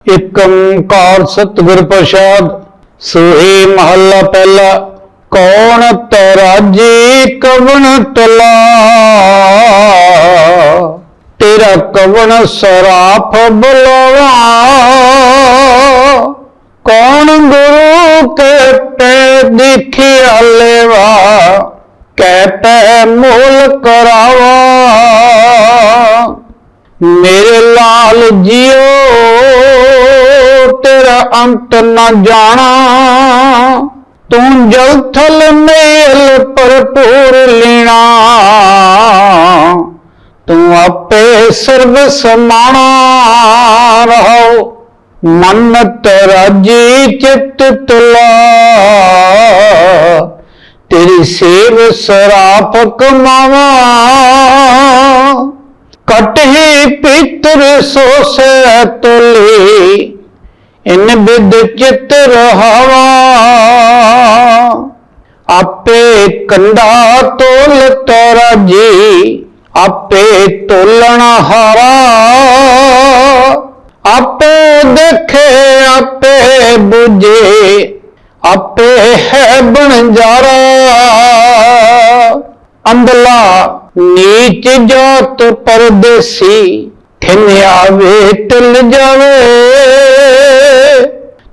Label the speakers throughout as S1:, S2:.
S1: एक ओंकार सतगुर प्रसाद। सोहे महला पहला। कौन तराजे कवन तला, तेरा कवन सराफ बुलावा। कौन गुरु कहते देखिया लेवा, कहते मोल करावा। मेरे लाल जियो तेरा अंत न जाना, तू जल थल मेल भरपूर लीना। तू आपे सर्व समाना रहो, मन्नत राजी चित तुला। तेरी सेव सराफ कमावा, कटही पितर सो सै तुली। इन बिद चित रहावा, आपे कंधा तोल तराजी। आपे तोलन हारा, आपे देखे आपे बुझे। आपे है बनजारा, अंधला नीच जात परदेसी। खिन आवे टल जावे,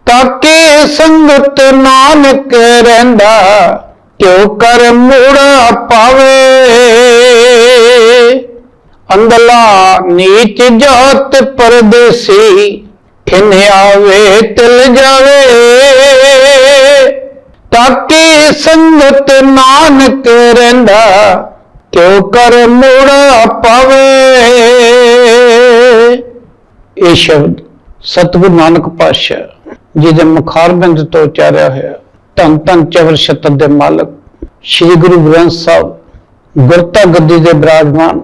S1: ताकि संगत नानक रहिंदा। क्यों कर मूड़ा पावे, अंधला नीच जात परदेसी। खिन आवे टल जावे, ताकि संगत नानक रहिंदा। क्यों कर मूड़ा पावे। ये शब्द सतगुरु नानक पातशाह जी दे मुखारबिंद तो उचारिया होया धन धन चवर छतर दे मालक श्री गुरु ग्रंथ साहब गुरता गद्दी दे विराजमान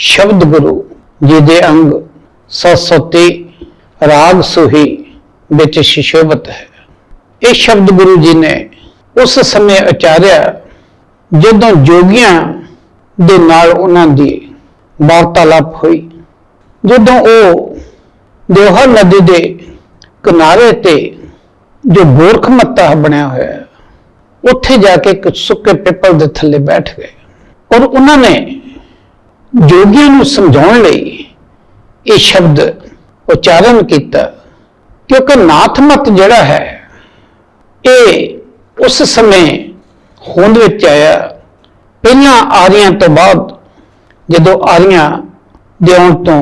S1: शब्द गुरु जी दे अंग 730 राग सुही विच सुशोभित है। ये शब्द गुरु जी ने उस समय उचारिया जदों जोगियां दे नाल उन्हां दी वार्तालाप हुई। जदों वो दोहा नदी दे किनारे ते जो गोरख मत्ता बनया होया उत्थे जाके कुछ सुके पिपल दे थल्ले बैठ गए और उन्होंने जोगियां नूं समझाउण लई ये शब्द उच्चारण किया। क्योंकि नाथ मत जिहड़ा है ये उस समय होंद विच आया। पहला आरियां तो बाद जदों आरियां दे आउण तो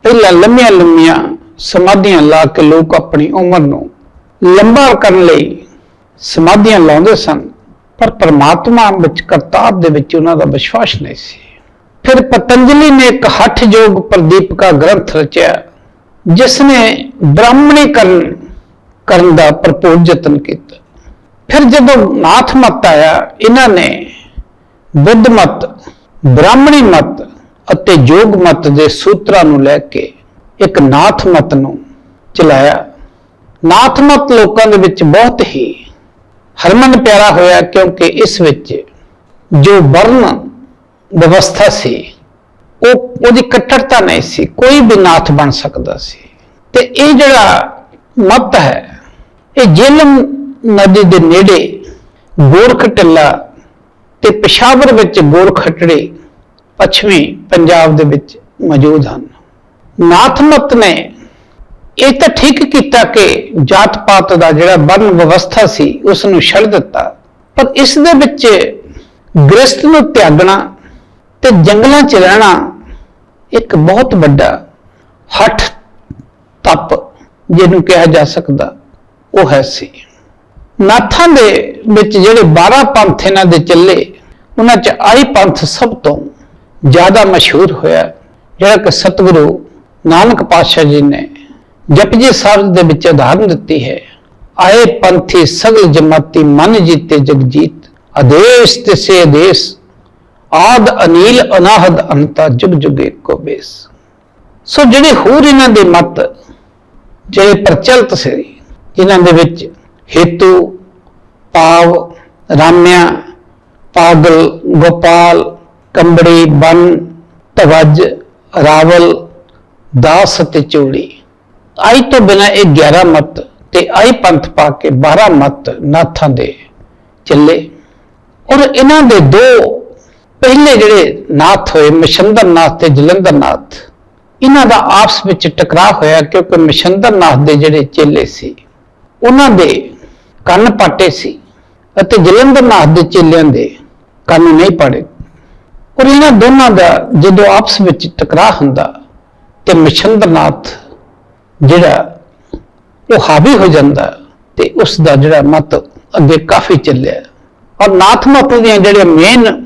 S1: पहला लंबिया लंबिया समाधियां ला के लोग अपनी उम्र नूं लंबा करने लई समाधियां लाउंदे सन, पर परमात्मा विच करतार दे विच उन्हां दा विश्वास नहीं सी। फिर पतंजलि ने एक हठ योग प्रदीप का ग्रंथ रचिया जिसने ब्राह्मणीकरण करन दा भरपूर यतन किया। फिर जदों नाथ मत आया इन्हां ने बुद्ध मत, ब्राह्मणी मत ਅਤੇ योग मत के सूत्रां नूं लैके एक नाथ मत नूं चलाया। नाथ मत लोकां दे विच बहुत ही हरमन प्यारा होया क्योंकि इस विच जो वर्ण व्यवस्था सी ओहदी कट्टरता नहीं सी, कोई भी नाथ बन सकदा सी। ते ये जिहड़ा मत है ये झेलम नदी दे नेड़े गोरख टिल्ला ते पेशावर विच गोरखटड़ी पश्चिमी पंजाब दे विच मौजूद हैं। नाथ मत ने यह तो ठीक किया कि जात पात का जिहड़ा वर्ण व्यवस्था सी उसनूं छड्ड दिता, पर इस दे विच गृहस्थ नूं त्यागना ते जंगलों च रहना एक बहुत बड़ा हठ तप जिहनूं कहा जा सकदा वो है सी। नाथां दे विच जिहड़े 12 पंथ इन्हां दे चले उन्हां च आई पंथ सब तो ज्यादा मशहूर होया जिहड़ा कि सतगुरु नानक पातशाह जी ने जपजी साहिब दे विच उदाहरण दी है। आए पंथी सगल जमाती मन जीते जगजीत, आदेश तिसे आदेश आद अनील अनाहद अंता जुग जुग एको बेस। सो जिहड़े होर इन्हां दे मत जिहड़े प्रचलित से जिन्हां दे विच हेतु पाव राम्या पागल गोपाल कंबड़ी बन धवज रावल दास ते चूड़ी आई तो बिना एक 11 मत ते आई पंथ पा के 12 मत नाथां दे चले। और इन्हां दे दो पहले जिहड़े नाथ होए मछंदर नाथ ते जलंधर नाथ, इन्हां दा आपस विच टकराव होया क्योंकि मछंदर नाथ दे जिहड़े चेले सी उन्हां दे ਕੰਨ ਪਾਟੇ ਸੀ ਅਤੇ ਜਲੰਧਰ ਨਾਥ ਦੇ ਚੇਲਿਆਂ ਦੇ ਕੰਨ ਨਹੀਂ ਪਾੜੇ। ਔਰ ਇਹਨਾਂ ਦੋਨਾਂ ਦਾ ਜਦੋਂ ਆਪਸ ਵਿੱਚ ਟਕਰਾਅ ਹੁੰਦਾ ਤੇ ਮਛੰਦਰ ਨਾਥ ਜਿਹੜਾ ਉਹ ਹਾਵੀ ਹੋ ਜਾਂਦਾ ਤੇ ਉਸ ਦਾ ਜਿਹੜਾ ਮਤ ਅੱਗੇ ਕਾਫੀ ਚੱਲਿਆ। ਔਰ ਨਾਥ ਮਤ ਦੀਆਂ ਜਿਹੜੀਆਂ ਮੇਨ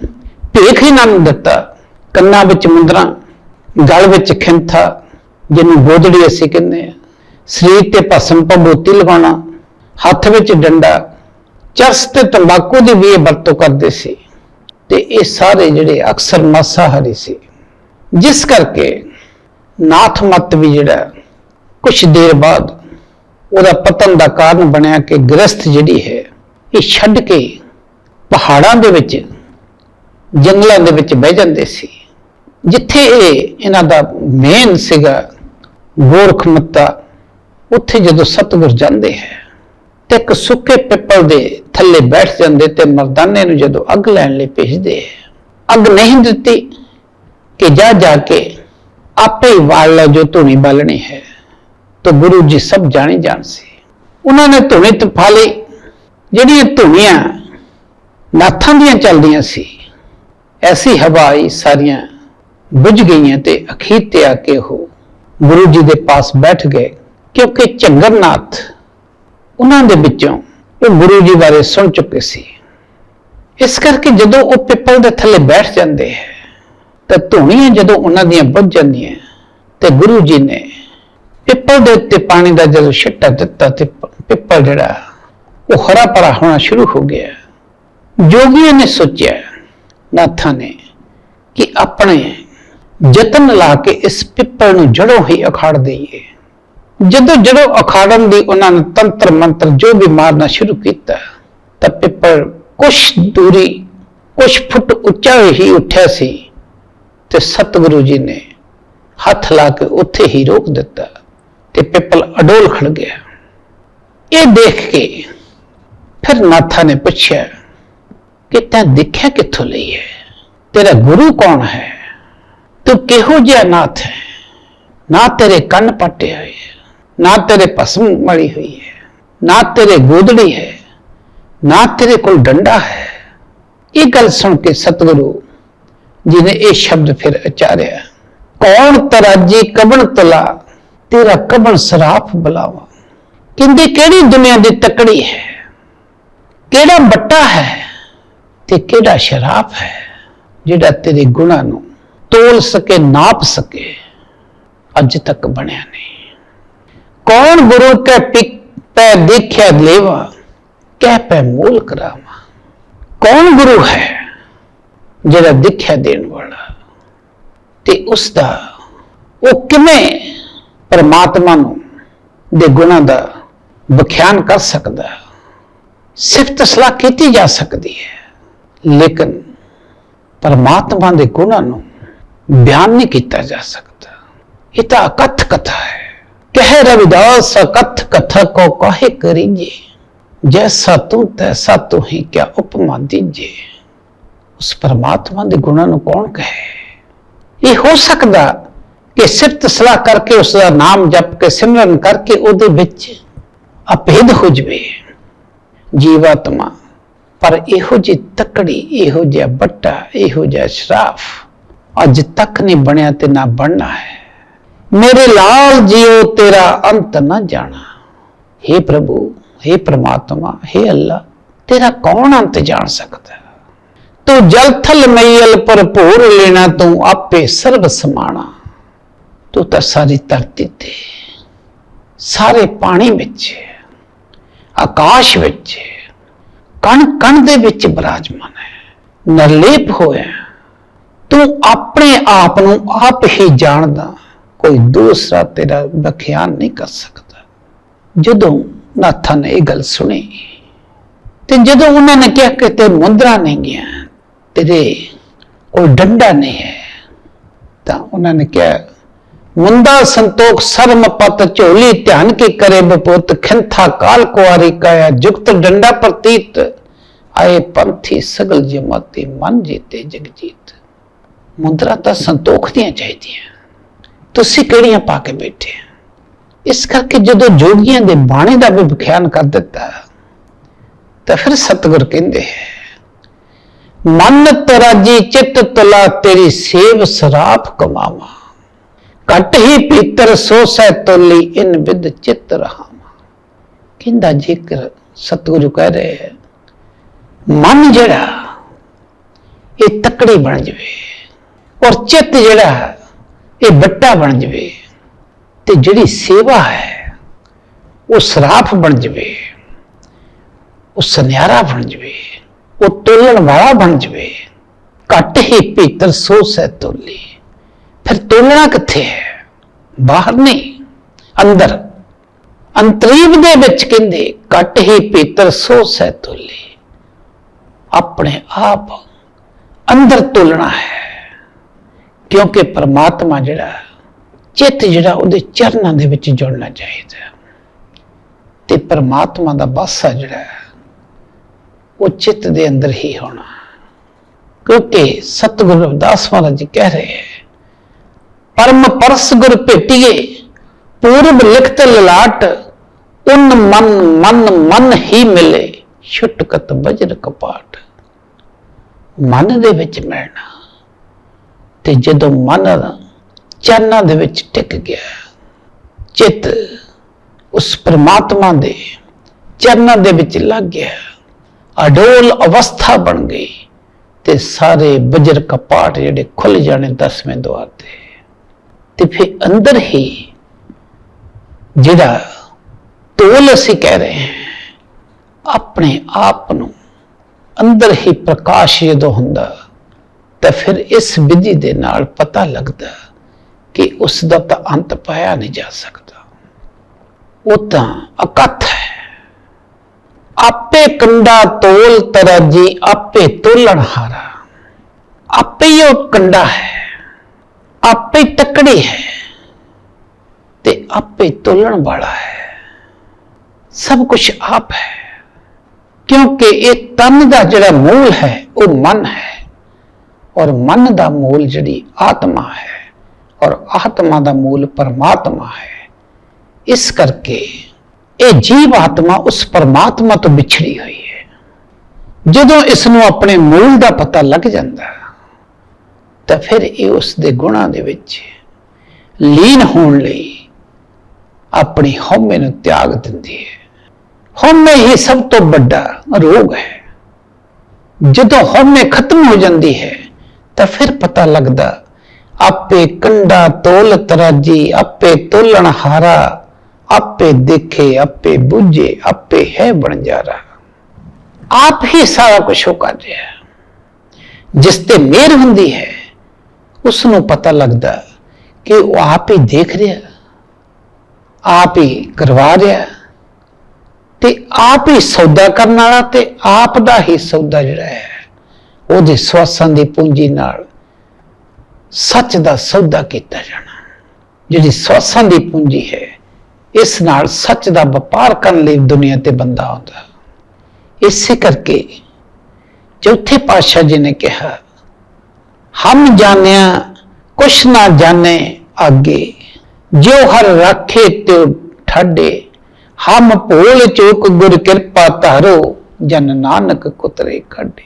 S1: ਭੇਖ ਇਹਨਾਂ ਨੂੰ ਦਿੱਤਾ, ਕੰਨਾਂ ਵਿੱਚ ਮੁੰਦਰਾਂ, ਗਲ ਵਿੱਚ ਖਿੰਥਾ ਜਿਹਨੂੰ ਗੋਦੜੀ ਅਸੀਂ ਕਹਿੰਦੇ ਆ, ਸਰੀਰ ਤੇ ਭਸਮ ਭਭੂਤੀ ਲਗਾਉਣਾ, ਹੱਥ ਵਿੱਚ ਡੰਡਾ, ਚਰਸ ਤੇ ਤੰਬਾਕੂ ਦੀ ਵੀ ਇਹ ਵਰਤੋਂ ਕਰਦੇ ਸੀ ਤੇ ਇਹ ਸਾਰੇ ਜਿਹੜੇ ਅਕਸਰ ਮਾਸਾਹਾਰੀ ਸੀ, ਜਿਸ ਕਰਕੇ ਨਾਥ ਮਤ ਵੀ ਜਿਹੜਾ ਕੁਝ ਦੇਰ ਬਾਅਦ ਉਹਦਾ ਪਤਨ ਦਾ ਕਾਰਨ ਬਣਿਆ ਕਿ ਗ੍ਰਸਥ ਜਿਹੜੀ ਹੈ ਇਹ ਛੱਡ ਕੇ ਪਹਾੜਾਂ ਦੇ ਵਿੱਚ ਜੰਗਲਾਂ ਦੇ ਵਿੱਚ ਬਹਿ ਜਾਂਦੇ ਸੀ, ਜਿੱਥੇ ਇਹਨਾਂ ਦਾ ਮੇਨ ਸੀਗਾ ਗੋਰਖਮੱਤਾ। ਉੱਥੇ ਜਦੋਂ ਸਤਿਗੁਰ ਜਾਂਦੇ ਹੈ ਤੇ ਇੱਕ ਸੁੱਕੇ ਪਿੱਪਲ ਦੇ ਥੱਲੇ ਬੈਠ ਜਾਂਦੇ ਤੇ ਮਰਦਾਨੇ ਨੂੰ ਜਦੋਂ ਅੱਗ ਲੈਣ ਲਈ ਭੇਜਦੇ, ਅੱਗ ਨਹੀਂ ਦਿੱਤੀ ਕਿ ਜਾ ਕੇ ਆਪੇ ਹੀ ਬਾਲ ਲੈ ਜੋ ਧੂਣੀ ਬਾਲਣੀ ਹੈ। ਤਾਂ ਗੁਰੂ ਜੀ ਸਭ ਜਾਣੇ ਜਾਣ ਸੀ, ਉਹਨਾਂ ਨੇ ਧੂਣੀ ਤਪਾ ਲਈ। ਜਿਹੜੀਆਂ ਧੂਣੀਆਂ ਨਾਥਾਂ ਦੀਆਂ ਚੱਲਦੀਆਂ ਸੀ, ਐਸੀ ਹਵਾ ਆਈ ਸਾਰੀਆਂ ਬੁਝ ਗਈਆਂ ਤੇ ਅਖੀਰ ਤੇ ਆ ਕੇ ਉਹ ਗੁਰੂ ਜੀ ਦੇ ਪਾਸ ਬੈਠ ਗਏ, ਕਿਉਂਕਿ ਝੰਗਰਨਾਥ ਉਹਨਾਂ ਦੇ ਵਿੱਚੋਂ ਉਹ ਗੁਰੂ ਜੀ ਬਾਰੇ ਸੁਣ ਚੁੱਕੇ ਸੀ। ਇਸ ਕਰਕੇ ਜਦੋਂ ਉਹ ਪਿੱਪਲ ਦੇ ਥੱਲੇ ਬੈਠ ਜਾਂਦੇ ਹੈ ਤਾਂ ਧੂਣੀਆਂ ਜਦੋਂ ਉਹਨਾਂ ਦੀਆਂ ਬੁਝ ਜਾਂਦੀਆਂ ਤੇ ਗੁਰੂ ਜੀ ਨੇ ਪਿੱਪਲ ਦੇ ਉੱਤੇ ਪਾਣੀ ਦਾ ਜਦੋਂ ਛਿੱਟਾ ਦਿੱਤਾ ਤੇ ਪਿੱਪਲ ਜਿਹੜਾ ਉਹ ਹਰਾ ਭਰਾ ਹੋਣਾ ਸ਼ੁਰੂ ਹੋ ਗਿਆ। ਜੋਗੀਆਂ ਨੇ ਸੋਚਿਆ, ਨਾਥਾਂ ਨੇ, ਕਿ ਆਪਣੇ ਯਤਨ ਲਾ ਕੇ ਇਸ ਪਿੱਪਲ ਨੂੰ ਜੜੋਂ ਹੀ ਉਖਾੜ ਦਈਏ। ਜਦੋਂ ਜੜੋਂ ਉਖਾੜਨ ਦੀ ਉਹਨਾਂ ਨੇ ਤੰਤਰ ਮੰਤਰ ਜੋ ਵੀ ਮਾਰਨਾ ਸ਼ੁਰੂ ਕੀਤਾ ਤਾਂ ਪਿੱਪਲ ਕੁਛ ਦੂਰੀ, ਕੁਛ ਫੁੱਟ ਉੱਚਾ ਹੀ ਉੱਠਿਆ ਸੀ ਤੇ ਸਤਿਗੁਰੂ ਜੀ ਨੇ ਹੱਥ ਲਾ ਕੇ ਉੱਥੇ ਹੀ ਰੋਕ ਦਿੱਤਾ ਤੇ ਪਿੱਪਲ ਅਡੋਲ ਖੜ ਗਿਆ। ਇਹ ਦੇਖ ਕੇ ਫਿਰ ਨਾਥਾਂ ਨੇ ਪੁੱਛਿਆ ਕਿ ਤੈਂ ਦੇਖਿਆ ਕਿੱਥੋਂ ਲਈ ਹੈ? ਤੇਰਾ ਗੁਰੂ ਕੌਣ ਹੈ? ਤੂੰ ਕਿਹੋ ਜਿਹਾ ਨਾਥ ਹੈ? ਨਾ ਤੇਰੇ ਕੰਨ ਪੱਟੇ ਹੋਏ, ਨਾ ਤੇਰੇ ਭਸਮ ਮਲੀ ਹੋਈ ਹੈ, ਨਾ ਤੇਰੇ ਗੋਦੜੀ ਹੈ, ਨਾ ਤੇਰੇ ਕੋਲ ਡੰਡਾ ਹੈ। ਇਹ ਗੱਲ ਸੁਣ ਕੇ ਸਤਿਗੁਰੂ ਜੀ ਨੇ ਇਹ ਸ਼ਬਦ ਫਿਰ ਉਚਾਰਿਆ, ਕੌਣ ਤਰਾਜੀ ਕਬਣ ਤਲਾ, ਤੇਰਾ ਕਬਣ ਸਰਾਫ ਬੁਲਾਵਾ। ਕਹਿੰਦੇ ਕਿਹੜੀ ਦੁਨੀਆ ਦੀ ਤਕੜੀ ਹੈ, ਕਿਹੜਾ ਬੱਟਾ ਹੈ ਤੇ ਕਿਹੜਾ ਸ਼ਰਾਫ ਹੈ ਜਿਹੜਾ ਤੇਰੇ ਗੁਣਾਂ ਨੂੰ ਤੋਲ ਸਕੇ, ਨਾਪ ਸਕੇ, ਅੱਜ ਤੱਕ ਬਣਿਆ ਨਹੀਂ। ਕੌਣ ਗੁਰੂ ਕੇ ਪੈ ਦੇਖਿਆ ਲੇਵਾ, ਕਹਿ ਪੈ ਮੂਲ ਕਰਾਵਾ। ਕੌਣ ਗੁਰੂ ਹੈ ਜਿਹੜਾ ਦੇਖਿਆ ਦੇਣ ਵਾਲਾ ਤੇ ਉਸ ਦਾ ਉਹ ਕਿਵੇਂ ਪਰਮਾਤਮਾ ਨੂੰ ਦੇ ਗੁਣਾਂ ਦਾ ਵਿਖਿਆਨ ਕਰ ਸਕਦਾ। ਸਿਫਤ ਸਲਾਹ ਕੀਤੀ ਜਾ ਸਕਦੀ ਹੈ ਲੇਕਿਨ ਪਰਮਾਤਮਾ ਦੇ ਗੁਣਾਂ ਨੂੰ ਬਿਆਨ ਨਹੀਂ ਕੀਤਾ ਜਾ ਸਕਦਾ। ਇਹ ਤਾਂ ਅਕਥ ਕਥਾ ਹੈ। ਕਹਿ ਰਵਿਦਾਸ ਅਕਥ ਕਥਾ ਕੋ ਕਾਹੇ ਕਰੀਜੇ, ਜੈਸਾ ਤੂੰ ਤੈਸਾ ਤੂੰ ਹੀ ਕਿਆ ਉਪਮਾ ਦੀਜੇ। ਉਸ ਪਰਮਾਤਮਾ ਦੇ ਗੁਣਾਂ ਨੂੰ ਕੌਣ ਕਹੇ? ਇਹ ਹੋ ਸਕਦਾ ਕਿ ਸਿਫਤ ਸਲਾਹ ਕਰਕੇ ਉਸ ਦਾ ਨਾਮ ਜਪ ਕੇ ਸਿਮਰਨ ਕਰਕੇ ਉਹਦੇ ਵਿੱਚ ਅਭੇਦ ਹੋ ਜਵੇ ਜੀਵਾਤਮਾ, ਪਰ ਇਹੋ ਜਿਹੀ ਤਕੜੀ, ਇਹੋ ਜਿਹਾ ਬੱਟਾ, ਇਹੋ ਜਿਹਾ ਸ਼ਰਾਫ ਅੱਜ ਤੱਕ ਨਹੀਂ ਬਣਿਆ ਤੇ ਨਾ ਬਣਨਾ ਹੈ। ਮੇਰੇ ਲਾਲ ਜੀਓ ਤੇਰਾ ਅੰਤ ਨਾ ਜਾਣਾ। हे प्रभु, हे परमात्मा, हे अल्लाह, तेरा कौन अंत जान सकता? तू जल थल मैयल भरपूर लेना, तू आपे सर्व समाना। तू तो सारी धरती ते, सारे पानी विच, आकाश विच, कण कण दे विच विराजमान है, निर्लेप होया। तू अपने आप नूं आप ही जानदा, कोई दूसरा तेरा व्याख्यान नहीं कर सकता। जदों नाथां ने यह गल सुनी ते जदों उन्होंने कहा कि ते मुंदरा नहीं गया, तेरे कोई डंडा नहीं है, तो उन्होंने कहा मुंदा संतोख सर्म पत झोली ध्यान की करे बपुत खिंथा काल कुआरी काया जुगत डंडा प्रतीत आए पंथी सगल जमाती मन जीते जगजीत। मुद्रा तो संतोख दियां चाहिए, तुसी किहड़ियां पा के बैठे। इस करके जदों जोगियां दे बाणे दा भी विख्यान कर दिता तो फिर सतगुर कहंदे मन तराजी चित तुला तेरी सेव सराप कमावा घट ही पीतर सो सै तोली इन विद चित रहावा। कहंदा जेकर सतगुरु कह रहे हैं मन जड़ा ये तकड़ी बन जाए और चित जड़ा ये बट्टा बन जाए ते जिहड़ी सेवा है वो सराफ बन जाए, वो सुनियारा बन जाए, वो तोलन वाला बन जाए। घट ही भीतर सो सै तोली, फिर तोलना किथे है? बाहर नहीं, अंदर अंतरीव दे विच कहंदे घट ही भीतर सो सै तोली। अपने आप अंदर तोलना है, क्योंकि परमात्मा जिहड़ा चित जिहड़ा उहदे चरनां दे विच जुड़ना चाहिए ते परमात्मा दा वासा जिहड़ा वो चित दे अंदर ही होना। क्योंकि सतगुरु रविदास महाराज जी कह रहे हैं परम परस गुर भेटिए पूर्व लिखत ललाट उन मन मन मन ही मिले छुटकत बजर कपाट। मन दे विच मिलना ते जदों मन चरनां दे विच टिक गया, चित उस परमात्मा दे चरनां दे विच लग गया, अडोल अवस्था बन गई ते सारे बजर कपाट जिहड़े खुल जाने 10वें द्वार ते फिर अंदर ही जिहड़ा तोल असीं कह रहे हैं अपने आप नूं अंदर ही प्रकाश जदों हुंदा तो फिर इस विधि दे नाल पता लगदा कि उसका तो अंत पाया नहीं जा सकता। वो तो अकथ है। आपे कंडा तोल तराजी आपे तोलन हारा। आपे ही वो कंडा है, आपे तकड़ी है ते आपे तोलन वाला है। सब कुछ आप है, क्योंकि ये तन का जिहड़ा मूल है वो मन है और मन का मूल जिहड़ी आत्मा है और आत्मा का मूल परमात्मा है। इस करके ये जीव आत्मा उस परमात्मा तो बिछड़ी हुई है। जदों इसनों अपने मूल का पता लग जाता तो फिर ये उसके गुणां दे विच लीन होने लई अपनी हौमे नूं त्याग दिंदी है। हौमे ही सब तो बड़ा रोग है। जदों हौमे खत्म हो जाती है तो फिर पता लगता आपे कंडा तोल तराजी आपे तोलन हारा आपे देखे आपे बुझे आपे है बन जा रहा। आप ही सारा कुछ हो कर रहा है। जिस ते मेहर हुंदी है उसनों पता लगता कि वो आप ही देख रहा, आप ही करवा रहा ते आप ही सौदा करने वाला ते आप दा ही सौदा जिहड़ा है ਉਹਦੇ ਸਵਾਸਾਂ ਦੀ ਪੂੰਜੀ ਨਾਲ सच का सौदा किया जाना। जिहड़ी सवासां की पूंजी है इस नाल सच का व्यापार करने लिए दुनिया ते बंदा आउंदा। इसे करके चौथे पातशाह जी ने कहा हम जानिया कुछ ना जाने आगे जो हर राखे त्यो ठाडे हम भोल चूक गुर कृपा धारो जन नानक कुतरे काढे।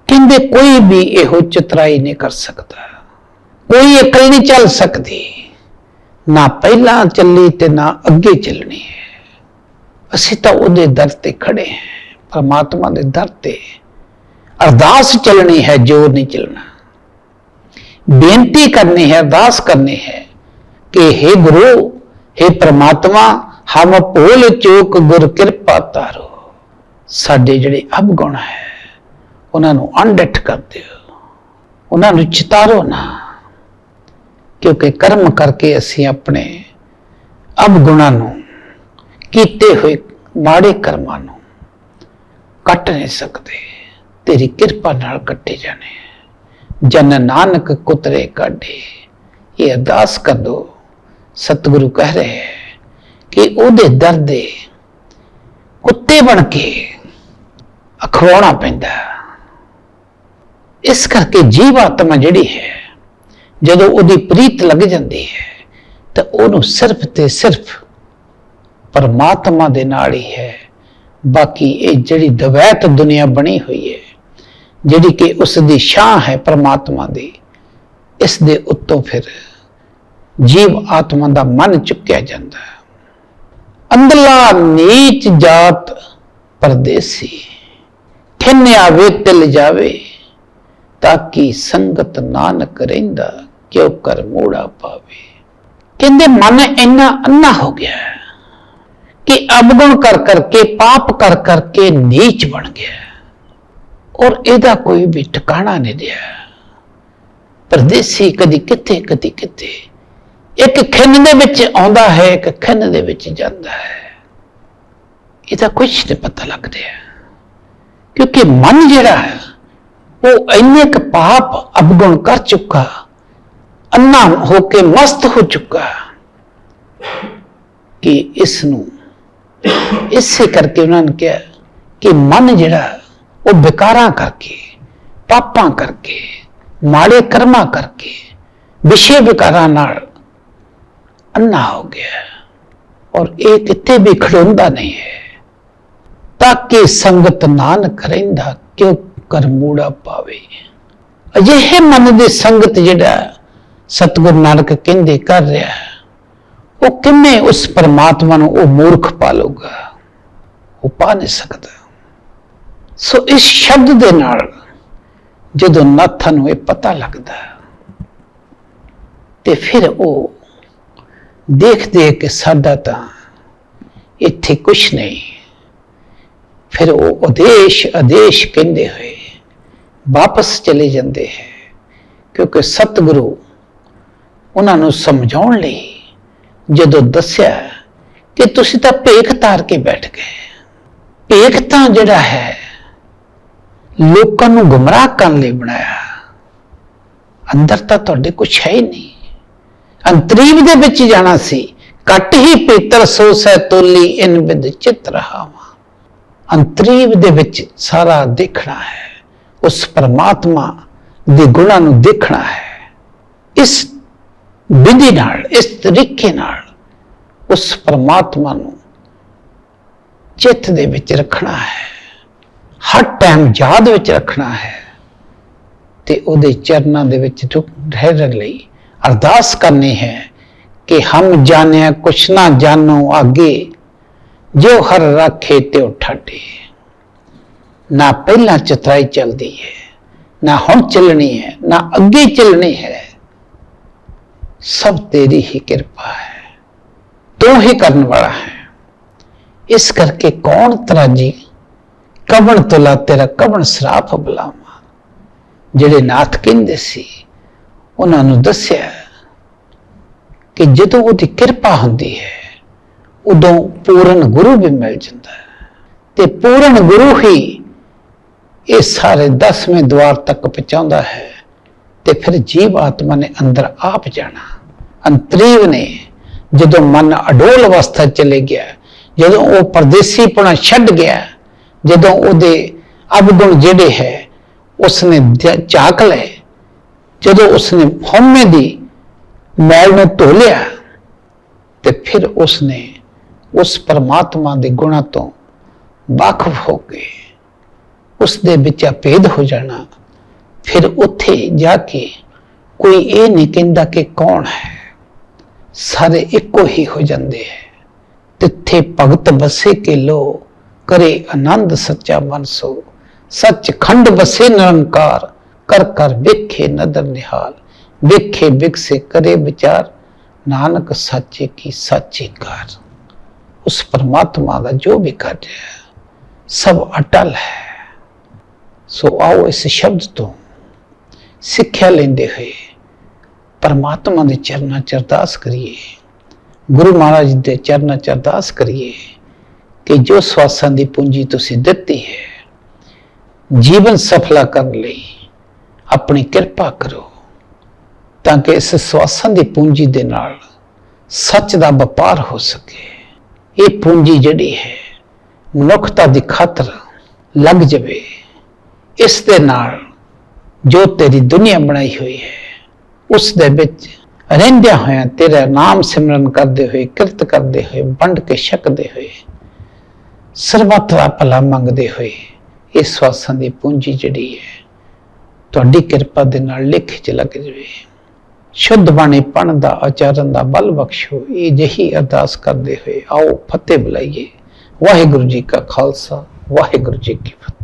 S1: कहंदे कोई भी इहो चतराई नहीं कर सकता, कोई अकल नहीं चल सकती, ना पहला चली ते ना अगे चलनी है। असीं तां उहदे दर ते खड़े हैं, परमात्मा दे दर ते अरदास चलनी है, जोर नहीं चलना। बेनती करनी है, अरदास करनी है कि हे गुरु हे परमात्मा हम भूल चूक गुर कृपा तारो। साडे जिहड़े अवगुण है उन्होंने अनडिठ कर दिओ, उन्होंने चितारो ना, क्योंकि कर्म करके असीं अपने अवगुणां नूं कीते हुए माड़े कर्मां नूं कट नहीं सकते। तेरी किरपा नाल कट्टे जाने। जन नानक कुतरे काढे। ये अरदास कर दो सतगुरु कह रहे हैं कि ਉਹਦੇ ਦਰ ਦੇ ਕੁੱਤੇ ਬਣ ਕੇ ਅਖਵਾਉਣਾ ਪੈਂਦਾ। ਇਸ ਕਰਕੇ ਜੀਵ ਆਤਮਾ ਜਿਹੜੀ ਹੈ ਜਦੋਂ ਉਹਦੀ ਪ੍ਰੀਤ ਲੱਗ ਜਾਂਦੀ ਹੈ ਤਾਂ ਉਹਨੂੰ ਸਿਰਫ ਤੇ ਸਿਰਫ ਪਰਮਾਤਮਾ ਦੇ ਨਾਲ ਹੀ ਹੈ। ਬਾਕੀ ਇਹ ਜਿਹੜੀ ਦਵੈਤ ਦੁਨੀਆ ਬਣੀ ਹੋਈ ਹੈ, ਜਿਹੜੀ ਕਿ ਉਸ ਦੀ ਸ਼ਾਨ ਹੈ ਪਰਮਾਤਮਾ ਦੀ, ਇਸ ਦੇ ਉੱਤੋਂ ਫਿਰ ਜੀਵ ਆਤਮਾ ਦਾ ਮਨ ਚੁੱਕਿਆ ਜਾਂਦਾ ਹੈ। ਅੰਦਲਾ ਨੀਚ ਜਾਤ ਪਰਦੇਸੀ, ਖਿਨ ਆਵੇ ਤਿਲ ਜਾਵੇ, ਤਾਕੀ ਸੰਗਤ ਨਾਨਕ ਰਹਿੰਦਾ ਕਿਉ ਕਰ ਮੋੜਾ ਪਾਵੇ। ਕਹਿੰਦੇ ਮਨ ਇੰਨਾ ਅੰਨਾ ਹੋ ਗਿਆ ਕਿ ਅਵਗੁਣ ਕਰ ਕਰਕੇ, ਪਾਪ ਕਰ ਕਰਕੇ ਨੀਚ ਬਣ ਗਿਆ ਔਰ ਇਹਦਾ ਕੋਈ ਵੀ ਟਿਕਾਣਾ ਨਹੀਂ ਰਿਹਾ। ਪਰਦੇਸੀ ਕਦੀ ਕਿੱਥੇ ਕਦੀ ਕਿੱਥੇ, ਇੱਕ ਖਿੰਨ ਦੇ ਵਿੱਚ ਆਉਂਦਾ ਹੈ, ਇੱਕ ਖਿੰਨ ਦੇ ਵਿੱਚ ਜਾਂਦਾ ਹੈ। ਇਹਦਾ ਕੁਝ ਨਹੀਂ ਪਤਾ ਲੱਗ ਰਿਹਾ, ਕਿਉਂਕਿ ਮਨ ਜਿਹੜਾ ਹੈ ਉਹ ਇੰਨੇ ਕੁ ਪਾਪ ਅਵਗੁਣ ਕਰ ਚੁੱਕਾ, ਅੰਨਾ ਹੋ ਕੇ ਮਸਤ ਹੋ ਚੁੱਕਾ ਕਿ ਇਸ ਨੂੰ ਇਸੇ ਕਰਕੇ ਉਹਨਾਂ ਨੇ ਕਿਹਾ ਕਿ ਮਨ ਜਿਹੜਾ ਉਹ ਵਿਕਾਰਾਂ ਕਰਕੇ, ਪਾਪਾਂ ਕਰਕੇ, ਮਾੜੇ ਕਰਮਾਂ ਕਰਕੇ, ਵਿਸ਼ੇ ਵਿਕਾਰਾਂ ਨਾਲ ਅੰਨਾ ਹੋ ਗਿਆ ਔਰ ਇਹ ਕਿਤੇ ਵੀ ਖੜੋਂਦਾ ਨਹੀਂ ਹੈ। ਤਾਕੇ ਸੰਗਤ ਨਾਨਕ ਰਹਿੰਦਾ ਕਿਉ ਕਰ ਮੂੜਾ ਪਾਵੇ। ਅਜਿਹੇ ਮਨ ਦੀ ਸੰਗਤ ਜਿਹੜਾ ਸਤਿਗੁਰੂ ਨਾਨਕ ਕਹਿੰਦੇ ਕਰ ਰਿਹਾ ਹੈ, ਉਹ ਕਿਵੇਂ ਉਸ ਪਰਮਾਤਮਾ ਨੂੰ ਉਹ ਮੂਰਖ ਪਾਲੂਗਾ? ਉਹ ਪਾ ਨਹੀਂ ਸਕਦਾ। ਸੋ ਇਸ ਸ਼ਬਦ ਦੇ ਨਾਲ ਜਦੋਂ ਨਾਥਾਂ ਨੂੰ ਇਹ ਪਤਾ ਲੱਗਦਾ ਤੇ ਫਿਰ ਉਹ ਦੇਖਦੇ ਕਿ ਸਾਡਾ ਤਾਂ ਇੱਥੇ ਕੁਛ ਨਹੀਂ, ਫਿਰ ਉਹ ਆਦੇਸ਼ ਕਹਿੰਦੇ ਹੋਏ ਵਾਪਸ ਚਲੇ ਜਾਂਦੇ ਹੈ। ਕਿਉਂਕਿ ਸਤਿਗੁਰੂ ਉਹਨਾਂ ਨੂੰ ਸਮਝਾਉਣ ਲਈ ਜਦੋਂ ਦੱਸਿਆ ਕਿ ਤੁਸੀਂ ਤਾਂ ਭੇਖ ਤਾਰ ਕੇ ਬੈਠ ਗਏ, ਭੇਖ ਤਾਂ ਜਿਹੜਾ ਹੈ ਲੋਕਾਂ ਨੂੰ ਗੁੰਮਰਾਹ ਕਰਨ ਲਈ ਬਣਾਇਆ, ਅੰਦਰ ਤਾਂ ਤੁਹਾਡੇ ਕੁਛ ਹੈ ਹੀ ਨਹੀਂ। ਅੰਤਰੀਵ ਦੇ ਵਿੱਚ ਜਾਣਾ ਸੀ, ਘੱਟ ਹੀ ਪੀਤਰ ਸੋ ਸੈ ਤੋਲੀ ਇਨ ਬਿਦ ਚਿਤ ਰਹਾਵਾ। ਅੰਤਰੀਵ ਦੇ ਵਿੱਚ ਸਾਰਾ ਦੇਖਣਾ ਹੈ, ਉਸ ਪਰਮਾਤਮਾ ਦੇ ਗੁਣਾਂ ਨੂੰ ਦੇਖਣਾ ਹੈ। ਇਸ ਵਿਧੀ ਨਾਲ, ਇਸ ਤਰੀਕੇ ਨਾਲ ਉਸ ਪਰਮਾਤਮਾ ਨੂੰ ਚਿੱਤ ਦੇ ਵਿੱਚ ਰੱਖਣਾ ਹੈ, ਹਰ ਟਾਈਮ ਯਾਦ ਵਿੱਚ ਰੱਖਣਾ ਹੈ ਤੇ ਉਹਦੇ ਚਰਨਾਂ ਦੇ ਵਿੱਚ ਠਹਿਰਨ ਲਈ ਅਰਦਾਸ ਕਰਨੀ ਹੈ ਕਿ ਹਮ ਜਾਣਿਆ ਕੁਛ ਨਾ ਜਾਣੋ ਆਗੇ, ਜੋ ਹਰ ਰਾਖੇ ਤੇ ਠਾਡੇ। ਨਾ ਪਹਿਲਾਂ ਚਤਰਾਈ ਚੱਲਦੀ ਹੈ, ਨਾ ਹੁਣ ਚੱਲਣੀ ਹੈ, ਨਾ ਅੱਗੇ ਚੱਲਣੀ ਹੈ, ਸਭ ਤੇਰੀ ਹੀ ਕਿਰਪਾ ਹੈ, ਤੂੰ ਹੀ ਕਰਨ ਵਾਲਾ ਹੈ। ਇਸ ਕਰਕੇ ਕੌਣ ਤਰਾਜੀ ਕਵਣ ਤੁਲਾ ਤੇਰਾ ਕਵਣ ਸਰਾਪ ਬੁਲਾਵਾ। ਜਿਹੜੇ ਨਾਥ ਕਹਿੰਦੇ ਸੀ ਉਹਨਾਂ ਨੂੰ ਦੱਸਿਆ ਕਿ ਜਦੋਂ ਉਹਦੀ ਕਿਰਪਾ ਹੁੰਦੀ ਹੈ ਉਦੋਂ ਪੂਰਨ ਗੁਰੂ ਵੀ ਮਿਲ ਜਾਂਦਾ ਹੈ ਤੇ ਪੂਰਨ ਗੁਰੂ ਹੀ ਇਹ ਸਾਰੇ 10ਵੇਂ ਦੁਆਰ ਤੱਕ ਪਹੁੰਚਾਉਂਦਾ ਹੈ ਤੇ ਫਿਰ ਜੀਵ ਆਤਮਾ ਨੇ ਅੰਦਰ ਆਪ ਜਾਣਾ। ਅੰਤਰੀਵ ਨੇ ਜਦੋਂ ਮਨ ਅਡੋਲ ਅਵਸਥਾ ਚਲੇ ਗਿਆ, ਜਦੋਂ ਉਹ ਪਰਦੇਸੀਪੁਣਾ ਛੱਡ ਗਿਆ, ਜਦੋਂ ਉਹਦੇ ਅਵਗੁਣ ਜਿਹੜੇ ਹੈ ਉਸਨੇ ਝਾਕ ਲਏ, ਜਦੋਂ ਉਸਨੇ ਹਉਮੈ ਦੀ ਮੈਲ ਨੂੰ ਧੋ ਲਿਆ ਤੇ ਫਿਰ ਉਸਨੇ ਉਸ ਪਰਮਾਤਮਾ ਦੇ ਗੁਣਾਂ ਤੋਂ ਵਾਕਫ ਹੋ ਕੇ ਉਸ ਦੇ ਵਿੱਚ ਅਭੇਦ ਹੋ ਜਾਣਾ। ਫਿਰ ਉੱਥੇ ਜਾ ਕੇ ਕੋਈ ਇਹ ਨਹੀਂ ਕਹਿੰਦਾ ਕਿ ਕੌਣ ਹੈ, ਸਾਰੇ ਇੱਕੋ ਹੀ ਹੋ ਜਾਂਦੇ ਹੈ। ਤਿੱਥੇ ਭਗਤ ਬਸੇ ਕੇ ਲੋ, ਕਰੇ ਆਨੰਦ ਸੱਚਾ ਮਨ ਸੋ। ਸੱਚ ਖੰਡ ਬਸੇ ਨਿਰੰਕਾਰ, ਕਰ ਕਰ ਵੇਖੇ ਨਦਰ ਨਿਹਾਲ। ਵੇਖੇ ਵਿਕਸੇ ਕਰੇ ਵਿਚਾਰ, ਨਾਨਕ ਸਾਚੇ ਕੀ ਸਾਚੀ ਕਾਰ। ਉਸ ਪਰਮਾਤਮਾ ਦਾ ਜੋ ਵੀ ਕਰ ਰਿਹਾ ਸਭ ਅਟਲ ਹੈ। ਸੋ ਆਓ ਇਸ ਸ਼ਬਦ ਤੋਂ ਸਿੱਖਿਆ ਲੈਂਦੇ ਹੋਏ ਪਰਮਾਤਮਾ ਦੇ ਚਰਨਾਂ 'ਚ ਅਰਦਾਸ ਕਰੀਏ, ਗੁਰੂ ਮਹਾਰਾਜ ਦੇ ਚਰਨਾਂ 'ਚ ਅਰਦਾਸ ਕਰੀਏ ਕਿ ਜੋ ਸਵਾਸਾਂ ਦੀ ਪੂੰਜੀ ਤੁਸੀਂ ਦਿੱਤੀ ਹੈ, ਜੀਵਨ ਸਫਲਾ ਕਰਨ ਲਈ ਆਪਣੀ ਕਿਰਪਾ ਕਰੋ ਤਾਂ ਕਿ ਇਸ ਸਵਾਸਾਂ ਦੀ ਪੂੰਜੀ ਦੇ ਨਾਲ ਸੱਚ ਦਾ ਵਪਾਰ ਹੋ ਸਕੇ। ਇਹ ਪੂੰਜੀ ਜਿਹੜੀ ਹੈ ਮਨੁੱਖਤਾ ਦੀ ਖਾਤਰ ਲੱਗ ਜਾਵੇ। ਇਸ ਦੇ ਨਾਲ ਜੋ ਤੇਰੀ ਦੁਨੀਆ ਬਣਾਈ ਹੋਈ ਹੈ ਉਸ ਦੇ ਵਿੱਚ ਰਹਿੰਦਿਆਂ ਹੋਇਆਂ ਤੇਰਾ ਨਾਮ ਸਿਮਰਨ ਕਰਦੇ ਹੋਏ, ਕਿਰਤ ਕਰਦੇ ਹੋਏ, ਵੰਡ ਕੇ ਛਕਦੇ ਹੋਏ, ਸਰਬੱਤ ਦਾ ਭਲਾ ਮੰਗਦੇ ਹੋਏ ਇਹ ਸਵਾਸਾਂ ਦੀ ਪੂੰਜੀ ਜਿਹੜੀ ਹੈ ਤੁਹਾਡੀ ਕਿਰਪਾ ਦੇ ਨਾਲ ਲੇਖੇ 'ਚ ਲੱਗ ਜਾਵੇ। ਸ਼ੁੱਧ ਬਾਣੀ ਪੜ੍ਹਨ ਦਾ, ਆਚਰਨ ਦਾ ਬਲ ਬਖਸ਼ੋ। ਇਹ ਜਿਹੀ ਅਰਦਾਸ ਕਰਦੇ ਹੋਏ ਆਓ ਫਤਿਹ ਬੁਲਾਈਏ। ਵਾਹਿਗੁਰੂ ਜੀ ਕਾ ਖਾਲਸਾ, ਵਾਹਿਗੁਰੂ ਜੀ ਕੀ ਫਤਿਹ।